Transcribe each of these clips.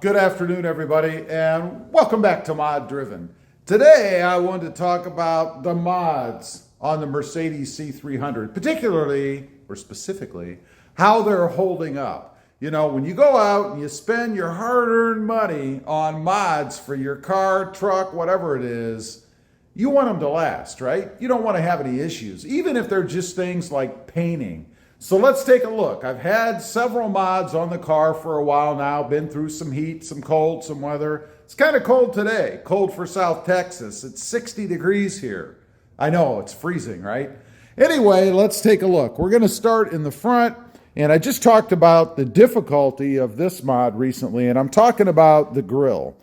Good afternoon, everybody, and welcome back to Mod Driven. Today, I wanted to talk about the mods on the Mercedes C300, particularly, or specifically, how they're holding up. You know, when you go out and you spend your hard-earned money on mods for your car, truck, whatever it is, you want them to last, right? You don't want to have any issues, even if they're just things like painting. So let's take a look. I've had several mods on the car for a while now, been through some heat, some cold, some weather. It's kind of cold today, cold for South Texas. It's 60 degrees here. I know, it's freezing, right? Anyway, let's take a look. We're gonna start in the front, and I just talked about the difficulty of this mod recently, and I'm talking about the grille.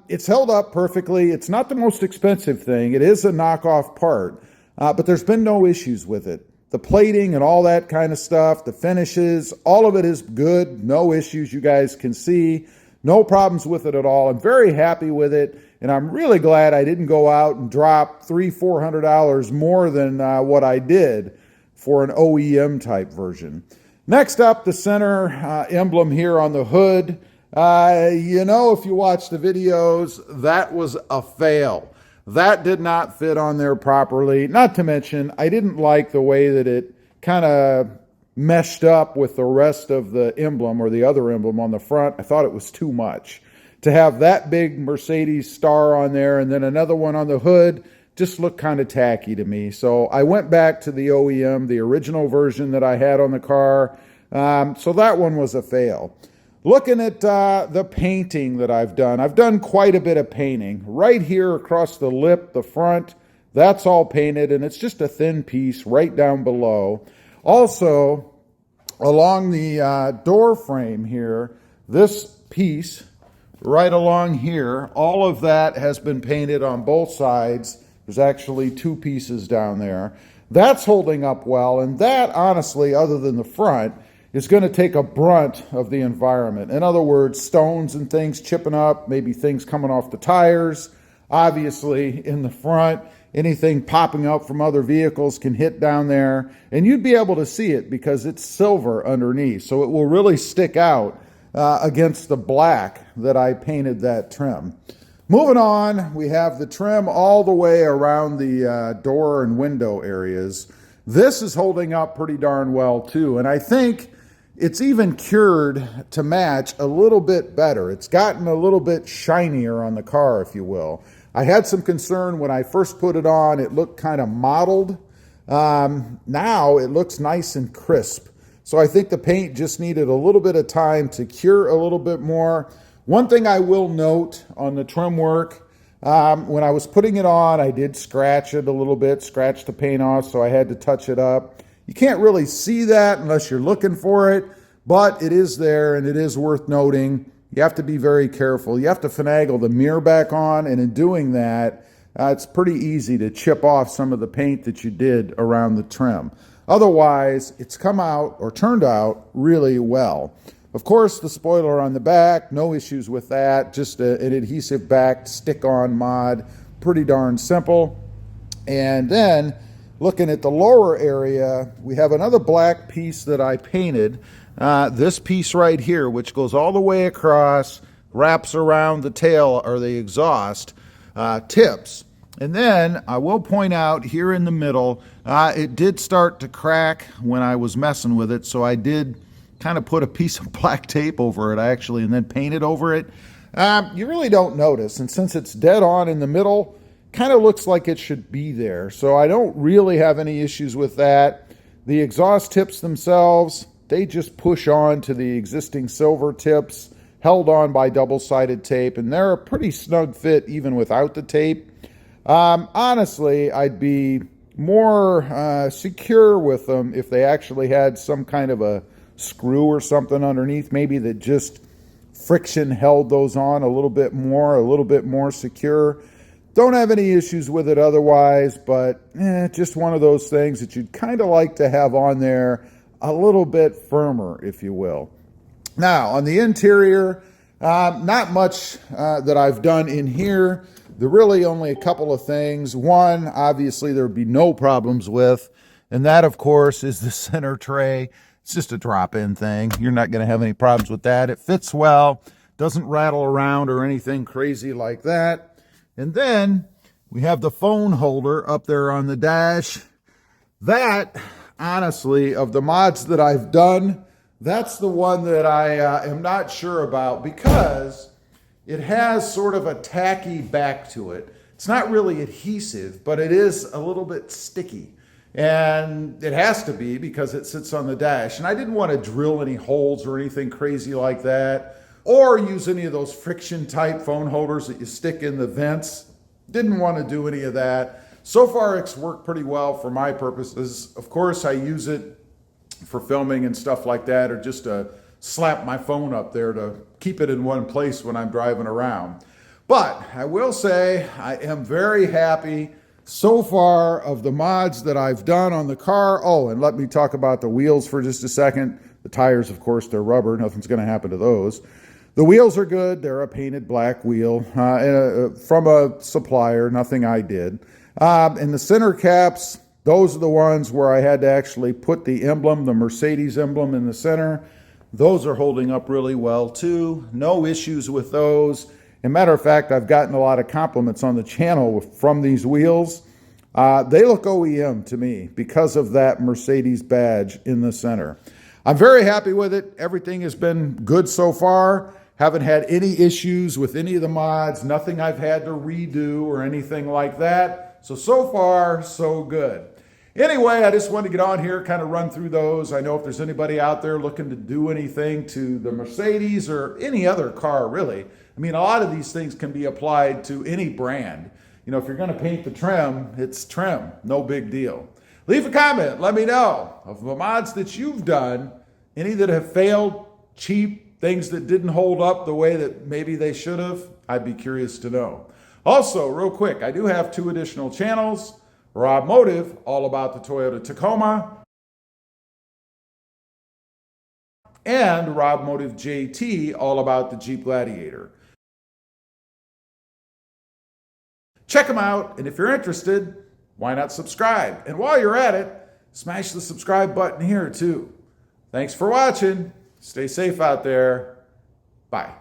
It's held up perfectly. It's not the most expensive thing. It is a knockoff part, but there's been no issues with it. The plating and all that kind of stuff, the finishes, all of it is good. No issues you guys can see. No problems with it at all. I'm very happy with it, and I'm really glad I didn't go out and drop $300-400 more than what I did for an OEM type version. Next up, the center emblem here on the hood. You know, if you watch the videos, that was a fail. That did not fit on there properly. Not to mention, I didn't like the way that it kind of meshed up with the rest of the emblem or the other emblem on the front. I thought it was too much. To have that big Mercedes star on there and then another one on the hood just looked kind of tacky to me. So I went back to the OEM, the original version that I had on the car. So that one was a fail. Looking at the painting that I've done quite a bit of painting. Right here across the lip, the front, that's all painted, and it's just a thin piece right down below. Also, along the door frame here, this piece right along here, all of that has been painted on both sides. There's actually two pieces down there. That's holding up well, and that, honestly, other than the front, is going to take a brunt of the environment. In other words, stones and things chipping up, maybe things coming off the tires. Obviously, in the front, anything popping up from other vehicles can hit down there, and you'd be able to see it because it's silver underneath, so it will really stick out against the black that I painted that trim. Moving on, we have the trim all the way around the door and window areas. This is holding up pretty darn well too, and I think it's even cured to match a little bit better. It's gotten a little bit shinier on the car, if you will. I had some concern when I first put it on. It looked kind of mottled. Now it looks nice and crisp. So I think the paint just needed a little bit of time to cure a little bit more. One thing I will note on the trim work, when I was putting it on, I did scratch it a little bit, scratch the paint off, so I had to touch it up. You can't really see that unless you're looking for it, but it is there and it is worth noting. You have to be very careful. You have to finagle the mirror back on, and in doing that, it's pretty easy to chip off some of the paint that you did around the trim. Otherwise, it's come out or turned out really well. Of course, the spoiler on the back, no issues with that. Just an adhesive back stick-on mod, pretty darn simple. And then, looking at the lower area, we have another black piece that I painted. This piece right here, which goes all the way across, wraps around the tail or the exhaust tips. And then I will point out here in the middle, it did start to crack when I was messing with it, so I did kind of put a piece of black tape over it actually and then painted over it. You really don't notice, and since it's dead on in the middle, kind of looks like it should be there. So I don't really have any issues with that. The exhaust tips themselves, they just push on to the existing silver tips, held on by double-sided tape, and they're a pretty snug fit even without the tape. Honestly, I'd be more secure with them if they actually had some kind of a screw or something underneath, maybe that just friction held those on a little bit more secure. Don't have any issues with it otherwise, but just one of those things that you'd kind of like to have on there a little bit firmer, if you will. Now, on the interior, not much that I've done in here. There are really only a couple of things. One, obviously, there would be no problems with, and that, of course, is the center tray. It's just a drop-in thing. You're not going to have any problems with that. It fits well. doesn't rattle around or anything crazy like that. And then we have the phone holder up there on the dash. That, honestly, of the mods that I've done, that's the one that I am not sure about because it has sort of a tacky back to it. It's not really adhesive, but it is a little bit sticky. And it has to be because it sits on the dash. And I didn't want to drill any holes or anything crazy like that, or use any of those friction type phone holders that you stick in the vents. Didn't want to do any of that. So far, it's worked pretty well for my purposes. Of course, I use it for filming and stuff like that, or just to slap my phone up there to keep it in one place when I'm driving around. But I will say I am very happy so far of the mods that I've done on the car. Oh, and let me talk about the wheels for just a second. The tires, of course, they're rubber. Nothing's going to happen to those. The wheels are good. They're a painted black wheel from a supplier, nothing I did. And the center caps, those are the ones where I had to actually put the emblem, the Mercedes emblem in the center. Those are holding up really well too. No issues with those. As a matter of fact, I've gotten a lot of compliments on the channel from these wheels. They look OEM to me because of that Mercedes badge in the center. I'm very happy with it. Everything has been good so far. Haven't had any issues with any of the mods. Nothing I've had to redo or anything like that. So far, so good. Anyway, I just wanted to get on here, kind of run through those. I know if there's anybody out there looking to do anything to the Mercedes or any other car, really. I mean, a lot of these things can be applied to any brand. You know, if you're going to paint the trim, it's trim. No big deal. Leave a comment. Let me know of the mods that you've done, any that have failed, cheap, things that didn't hold up the way that maybe they should have. I'd be curious to know. Also, real quick, I do have 2 additional channels. Rob Motive, all about the Toyota Tacoma, and Rob Motive JT, all about the Jeep Gladiator. Check them out, and if you're interested, why not subscribe? And while you're at it, smash the subscribe button here too. Thanks for watching. Stay safe out there. Bye.